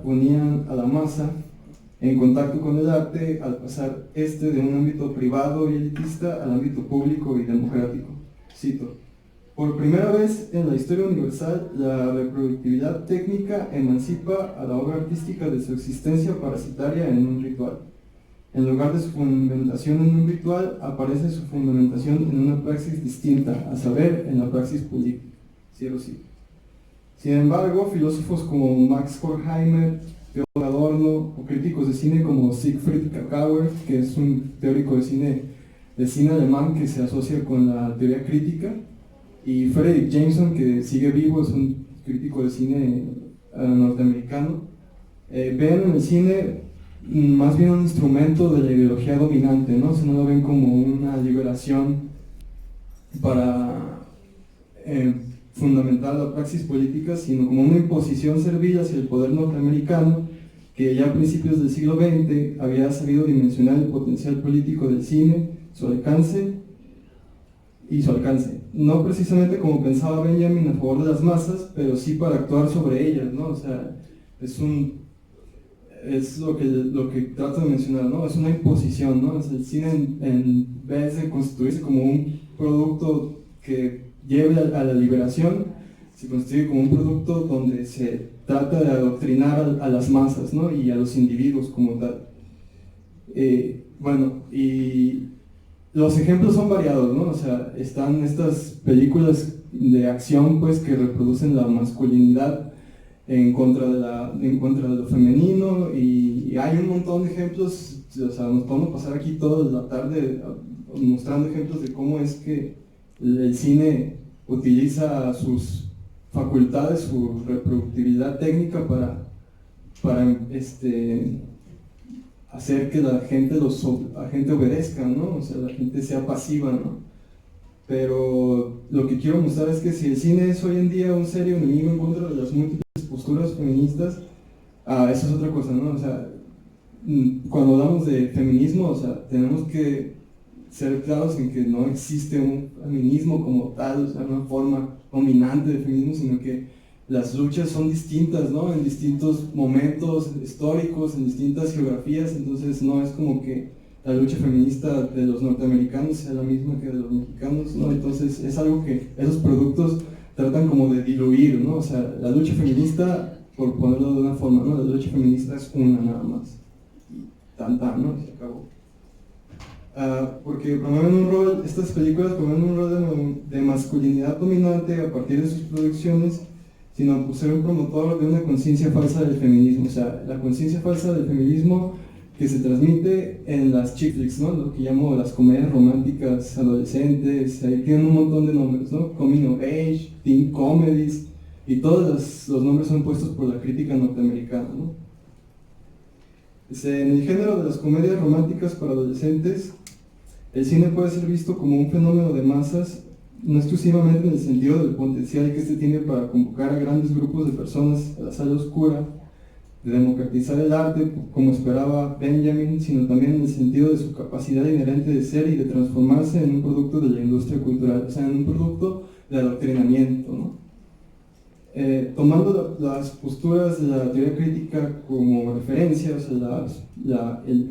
ponían a la masa en contacto con el arte al pasar de un ámbito privado y elitista al ámbito público y democrático. Cito: por primera vez en la historia universal, la reproductividad técnica emancipa a la obra artística de su existencia parasitaria en un ritual. En lugar de su fundamentación en un ritual, aparece su fundamentación en una praxis distinta, a saber, en la praxis política. Cierro cito. Sin embargo, filósofos como Max Horkheimer, Theodor Adorno, o críticos de cine como Siegfried Kracauer, que es un teórico de cine alemán que se asocia con la teoría crítica, y Fredric Jameson, que sigue vivo, es un crítico de cine norteamericano, ven en el cine más bien un instrumento de la ideología dominante, ¿no? O sea, no lo ven como una liberación para fundamentar la praxis política, sino como una imposición servil hacia el poder norteamericano, que ya a principios del siglo XX había sabido dimensionar el potencial político del cine, su alcance, no precisamente como pensaba Benjamin a favor de las masas, pero sí para actuar sobre ellas, ¿no? O sea, es lo que trato de mencionar, ¿no? Es una imposición, ¿no? O sea, el cine en vez de constituirse como un producto que lleve a la liberación, se constituye como un producto donde se trata de adoctrinar a las masas, ¿no? Y a los individuos como tal. Bueno, y los ejemplos son variados, ¿no? O sea, están estas películas de acción, pues, que reproducen la masculinidad en contra de lo femenino, y hay un montón de ejemplos. O sea, nos podemos pasar aquí toda la tarde mostrando ejemplos de cómo es que el cine utiliza sus facultades, su reproductividad técnica para hacer que la gente obedezca, ¿no? O sea, la gente sea pasiva, ¿no? Pero lo que quiero mostrar es que si el cine es hoy en día un serio enemigo en contra de las múltiples posturas feministas, eso es otra cosa, ¿no? O sea, cuando hablamos de feminismo, o sea, tenemos que ser claros en que no existe un feminismo como tal, o sea, una forma dominante de feminismo, sino que las luchas son distintas, ¿no? En distintos momentos históricos, en distintas geografías. Entonces no es como que la lucha feminista de los norteamericanos sea la misma que de los mexicanos, ¿no? Entonces es algo que esos productos tratan como de diluir, ¿no? O sea, la lucha feminista, por ponerlo de una forma, ¿no? La lucha feminista es una nada más, y tan, ¿no? Se acabó. Porque estas películas promueven un rol de masculinidad dominante a partir de sus producciones, sino por ser un promotor de una conciencia falsa del feminismo. O sea, la conciencia falsa del feminismo que se transmite en las chick flicks, ¿no? Lo que llamo las comedias románticas adolescentes. Ahí tienen un montón de nombres, ¿no? Coming of age, teen comedies, y todos los nombres son puestos por la crítica norteamericana, ¿no? En el género de las comedias románticas para adolescentes, el cine puede ser visto como un fenómeno de masas, no exclusivamente en el sentido del potencial que tiene para convocar a grandes grupos de personas a la sala oscura, de democratizar el arte, como esperaba Benjamin, sino también en el sentido de su capacidad inherente de ser y de transformarse en un producto de la industria cultural, o sea, en un producto de adoctrinamiento, ¿no? Tomando las posturas de la teoría crítica como referencia, o sea,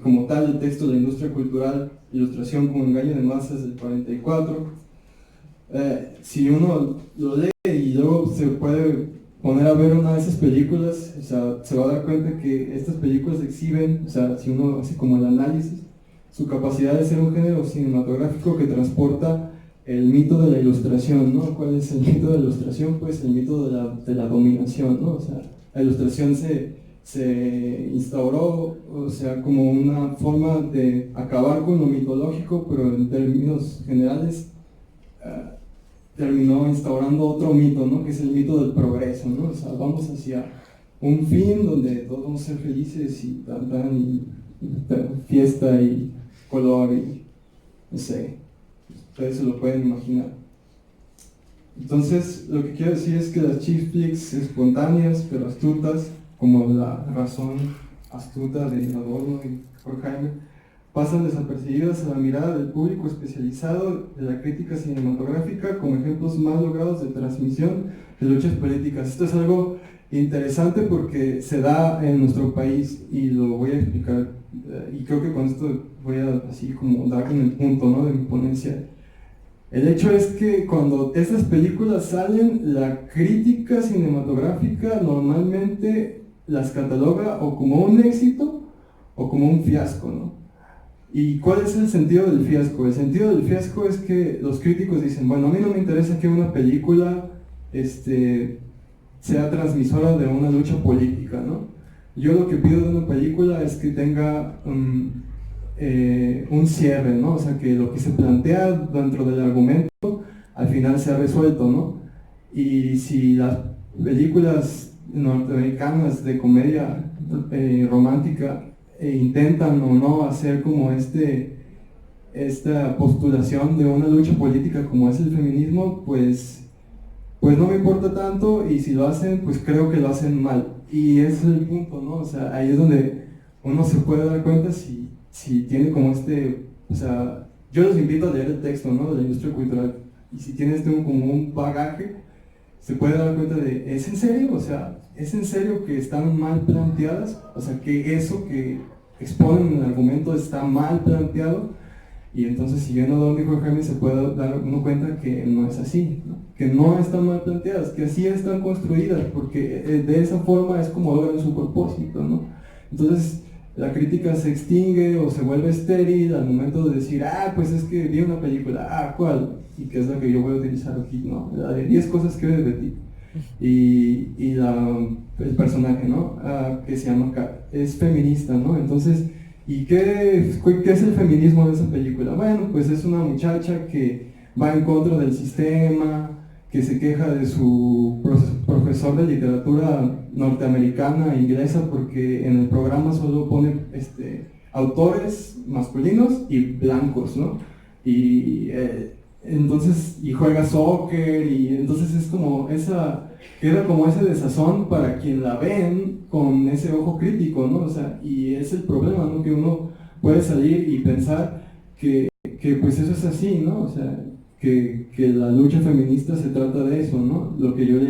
como tal el texto de la industria cultural, Ilustración como engaño de masas del 44, si uno lo lee y luego se puede poner a ver una de esas películas, o sea, se va a dar cuenta que estas películas exhiben, o sea, si uno hace como el análisis, su capacidad de ser un género cinematográfico que transporta el mito de la ilustración, ¿no? ¿Cuál es el mito de la ilustración? Pues el mito de la dominación, ¿no? O sea, la ilustración se instauró, o sea, como una forma de acabar con lo mitológico, pero en términos generales terminó instaurando otro mito, ¿no? Que es el mito del progreso, ¿no? O sea, vamos hacia un fin donde todos vamos a ser felices y fiesta y color y no sé, ustedes se lo pueden imaginar. Entonces, lo que quiero decir es que las chick flicks espontáneas pero astutas, como La razón astuta de Adorno y Horkheimer, pasan desapercibidas a la mirada del público especializado de la crítica cinematográfica como ejemplos más logrados de transmisión de luchas políticas. Esto es algo interesante porque se da en nuestro país y lo voy a explicar, y creo que con esto voy a así como dar en el punto, ¿no?, de mi ponencia. El hecho es que cuando estas películas salen, la crítica cinematográfica normalmente las cataloga o como un éxito o como un fiasco, ¿no? ¿Y cuál es el sentido del fiasco? El sentido del fiasco es que los críticos dicen, bueno, a mí no me interesa que una película sea transmisora de una lucha política, ¿no? Yo lo que pido de una película es que tenga un cierre, ¿no? O sea, que lo que se plantea dentro del argumento al final sea resuelto, ¿no? Y si las películas norteamericanas de comedia romántica intentan o no hacer como esta postulación de una lucha política como es el feminismo, pues no me importa tanto, y si lo hacen, pues creo que lo hacen mal. Y ese es el punto, ¿no? O sea, ahí es donde uno se puede dar cuenta si tiene como o sea, yo los invito a leer el texto, ¿no?, de la industria cultural, y si tienes como un bagaje, se puede dar cuenta de, ¿es en serio? O sea, ¿es en serio que están mal planteadas? O sea, que eso que exponen en el argumento está mal planteado. Y entonces, siguiendo donde dijo Jaime, se puede dar uno cuenta que no es así, ¿no?, que no están mal planteadas, que así están construidas, porque de esa forma es como logran su propósito, ¿no? Entonces, la crítica se extingue o se vuelve estéril al momento de decir, pues es que vi una película, ¿cuál? Y que es la que yo voy a utilizar aquí, ¿no? La de 10 cosas que ves de ti. Y el personaje, ¿no?, que se llama Kat, es feminista, ¿no? Entonces, ¿y qué es el feminismo de esa película? Bueno, pues es una muchacha que va en contra del sistema, que se queja de su profesor de literatura norteamericana, inglesa, porque en el programa solo pone autores masculinos y blancos, ¿no? Y entonces, y juega soccer, y entonces es como queda como ese desazón para quien la ven con ese ojo crítico, ¿no? O sea, y es el problema, ¿no?, que uno puede salir y pensar que pues eso es así, ¿no? O sea, que la lucha feminista se trata de eso, ¿no? Lo que yo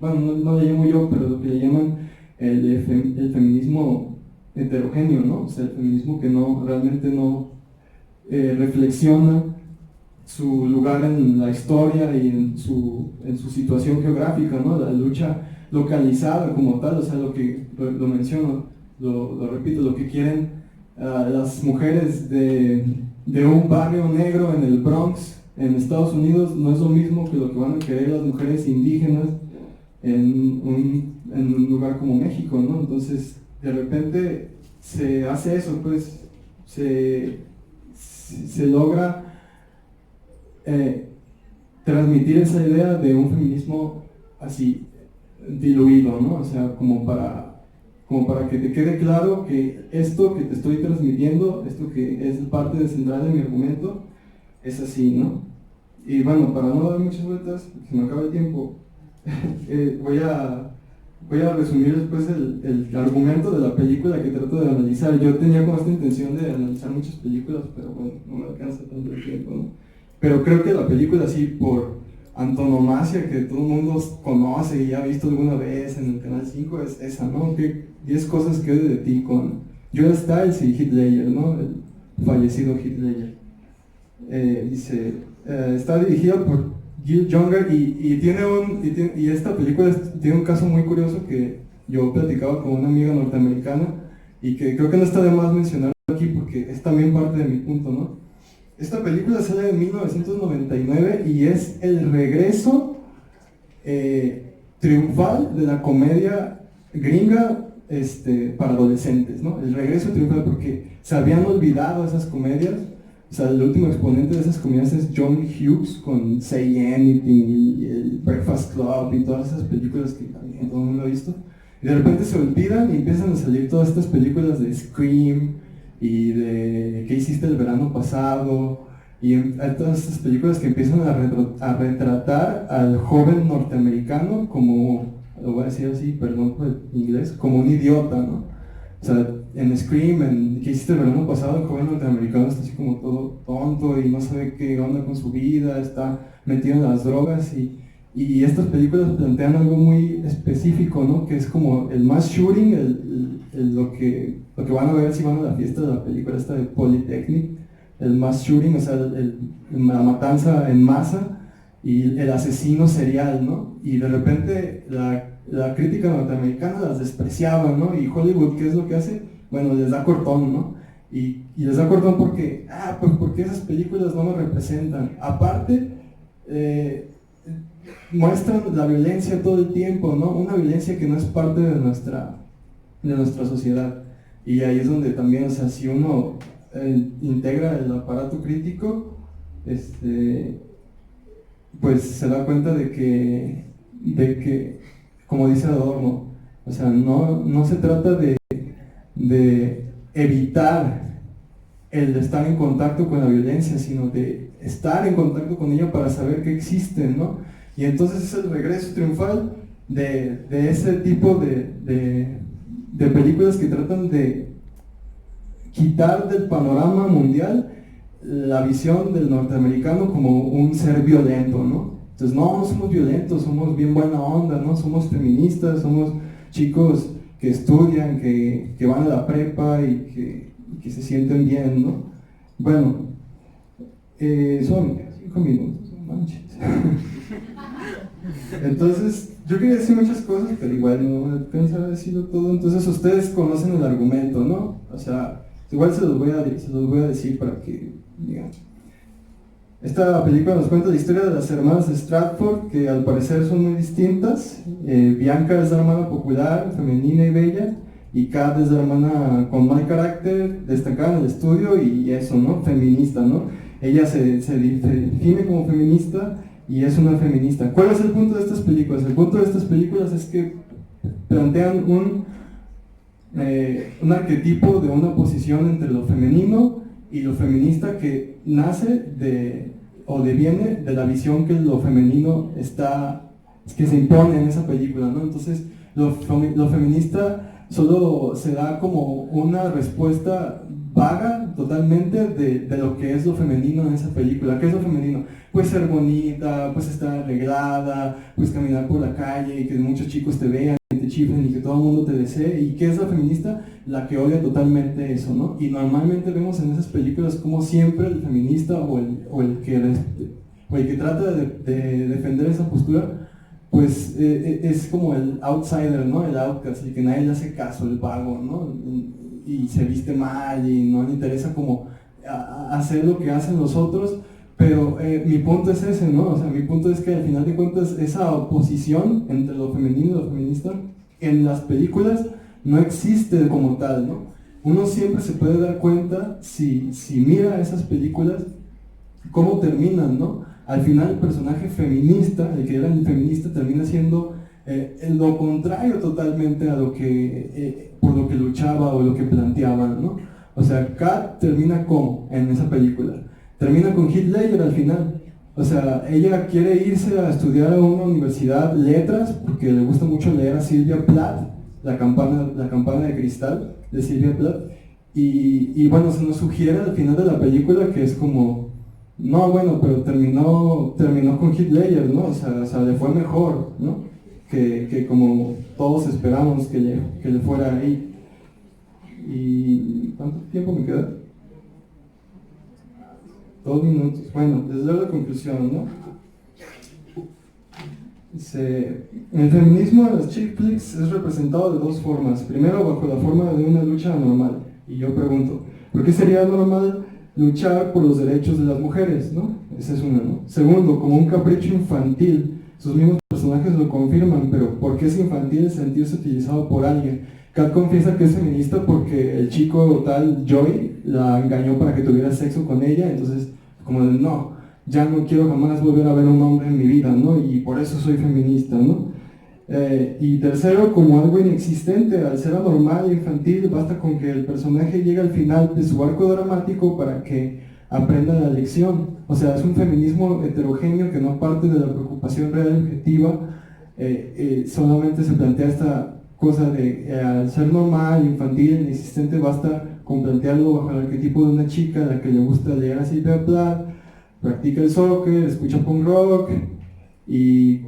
bueno, no le llamo yo, pero lo que le llaman el feminismo heterogéneo, ¿no? O sea, el feminismo que realmente no reflexiona su lugar en la historia y en su situación geográfica, ¿no? La lucha localizada como tal, o sea, lo menciono, lo repito, lo que quieren las mujeres de un barrio negro en el Bronx, en Estados Unidos, no es lo mismo que lo que van a querer las mujeres indígenas en un lugar como México, ¿no? Entonces, de repente se hace eso, pues, se logra transmitir esa idea de un feminismo así diluido, ¿no? O sea, como para que te quede claro que esto que te estoy transmitiendo, esto que es parte central de mi argumento, es así, ¿no? Y bueno, para no dar muchas vueltas, porque se me acaba el tiempo, voy a resumir después el argumento de la película que trato de analizar. Yo tenía como esta intención de analizar muchas películas, pero bueno, no me alcanza tanto el tiempo, ¿no? Pero creo que la película, así por antonomasia, que todo el mundo conoce y ha visto alguna vez en el Canal 5, es esa, ¿no? Que 10 cosas que odio de ti, con Joe Styles y Heath Ledger, ¿no? El fallecido Heath Ledger. Dice, está dirigida por Gil Junger y esta película tiene un caso muy curioso que yo platicaba con una amiga norteamericana y que creo que no está de más mencionar aquí porque es también parte de mi punto, ¿no? Esta película sale en 1999 y es el regreso triunfal de la comedia gringa para adolescentes, ¿no? El regreso triunfal, porque se habían olvidado esas comedias. O sea, el último exponente de esas comedias es John Hughes con Say Anything y el Breakfast Club y todas esas películas que todo el mundo ha visto. Y de repente se olvidan y empiezan a salir todas estas películas de Scream y de ¿Qué hiciste el verano pasado? Y hay todas estas películas que empiezan a retratar al joven norteamericano como, lo voy a decir así, perdón por el inglés, como un idiota, ¿no? O sea, en Scream, en ¿Qué hiciste el verano pasado?, el joven norteamericano está así como todo tonto y no sabe qué onda con su vida, está metido en las drogas y Y estas películas plantean algo muy específico, ¿no? Que es como el mass shooting, lo que van a ver si van a la fiesta de la película esta de Polytechnic, el mass shooting, o sea, la matanza en masa y el asesino serial, ¿no? Y de repente la crítica norteamericana las despreciaba, ¿no? Y Hollywood, ¿qué es lo que hace? Bueno, les da cortón, ¿no? Y les da cortón porque, pues porque esas películas no nos representan. Aparte, muestran la violencia todo el tiempo, ¿no? Una violencia que no es parte de nuestra sociedad. Y ahí es donde también, o sea, si uno integra el aparato crítico, pues se da cuenta de que, como dice Adorno, o sea, no se trata de evitar el estar en contacto con la violencia, sino de estar en contacto con ella para saber que existe, ¿no? Y entonces es el regreso triunfal de ese tipo de películas que tratan de quitar del panorama mundial la visión del norteamericano como un ser violento, ¿no? Entonces, no somos violentos, somos bien buena onda, ¿no? Somos feministas, somos chicos que estudian, que van a la prepa y que se sienten bien, ¿no? Bueno, son 5 minutos, no manches. Entonces, yo quería decir muchas cosas, pero igual no me alcanza a decirlo todo. Entonces, ustedes conocen el argumento, ¿no? O sea, igual se los voy a decir para que digan. Esta película nos cuenta la historia de las hermanas de Stratford, que al parecer son muy distintas. Bianca es la hermana popular, femenina y bella, y Kat es la hermana con mal carácter, destacada en el estudio y eso, ¿no? Feminista, ¿no? Ella se define como feminista y es una feminista. ¿Cuál es el punto de estas películas? El punto de estas películas es que plantean un arquetipo de una posición entre lo femenino y lo feminista que nace o deviene de la visión que lo femenino que se impone en esa película, ¿no? Entonces, lo feminista solo se da como una respuesta vaga totalmente de lo que es lo femenino en esa película. ¿Qué es lo femenino? Pues ser bonita, pues estar arreglada, pues caminar por la calle y que muchos chicos te vean, te chiflen y que todo el mundo te desee. ¿Y qué es la feminista? La que odia totalmente eso, ¿no? Y normalmente vemos en esas películas como siempre el feminista o el que trata de defender esa postura, pues es como el outsider, ¿no? El outcast, el que nadie le hace caso, el vago, ¿no? Y se viste mal y no le interesa como hacer lo que hacen los otros. Pero mi punto es ese, ¿no? O sea, mi punto es que al final de cuentas esa oposición entre lo femenino y lo feminista en las películas no existe como tal, ¿no? Uno siempre se puede dar cuenta si mira esas películas cómo terminan, ¿no? Al final el personaje feminista, el que era el feminista, termina siendo lo contrario totalmente a por lo que luchaba o lo que planteaba, ¿no? O sea, Kat termina como en esa película. Termina con Heath Ledger al final. O sea, ella quiere irse a estudiar a una universidad letras porque le gusta mucho leer a Sylvia Plath, la campana de cristal de Sylvia Plath. Y bueno, se nos sugiere al final de la película que es como, no, bueno, pero terminó con Heath Ledger, ¿no? O sea, le fue mejor, ¿no? Que como todos esperamos que le fuera ahí. ¿Y cuánto tiempo me queda? 2 minutos. Bueno, les doy la conclusión, ¿no? El feminismo en las chick flicks es representado de 2 formas. Primero, bajo la forma de una lucha anormal. Y yo pregunto, ¿por qué sería normal luchar por los derechos de las mujeres, ¿no? Esa es una, ¿no? Segundo, como un capricho infantil. Sus mismos personajes lo confirman, pero ¿por qué es infantil sentirse utilizado por alguien? Kat confiesa que es feminista porque el chico tal, Joey, la engañó para que tuviera sexo con ella, entonces como de no, ya no quiero jamás volver a ver a un hombre en mi vida, ¿no? Y por eso soy feminista, ¿no? Y tercero, como algo inexistente, al ser anormal e infantil, basta con que el personaje llegue al final de su arco dramático para que aprenda la lección. O sea, es un feminismo heterogéneo que no parte de la preocupación real y objetiva, solamente se plantea esta cosa de al ser normal, infantil, inexistente, basta con plantearlo bajo el arquetipo de una chica a la que le gusta leer a Sylvia Plath, practica el soccer, escucha punk rock y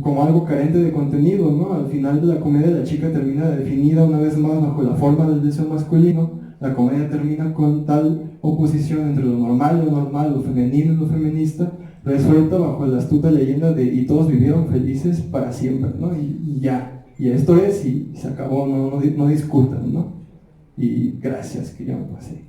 como algo carente de contenido, ¿no? Al final de la comedia la chica termina definida una vez más bajo la forma del deseo masculino, la comedia termina con tal oposición entre lo normal, lo femenino y lo feminista, resuelta bajo la astuta leyenda de y todos vivieron felices para siempre, ¿no? Y ya, y esto es, y se acabó, no discutan, ¿no? Y gracias, que ya me pasé.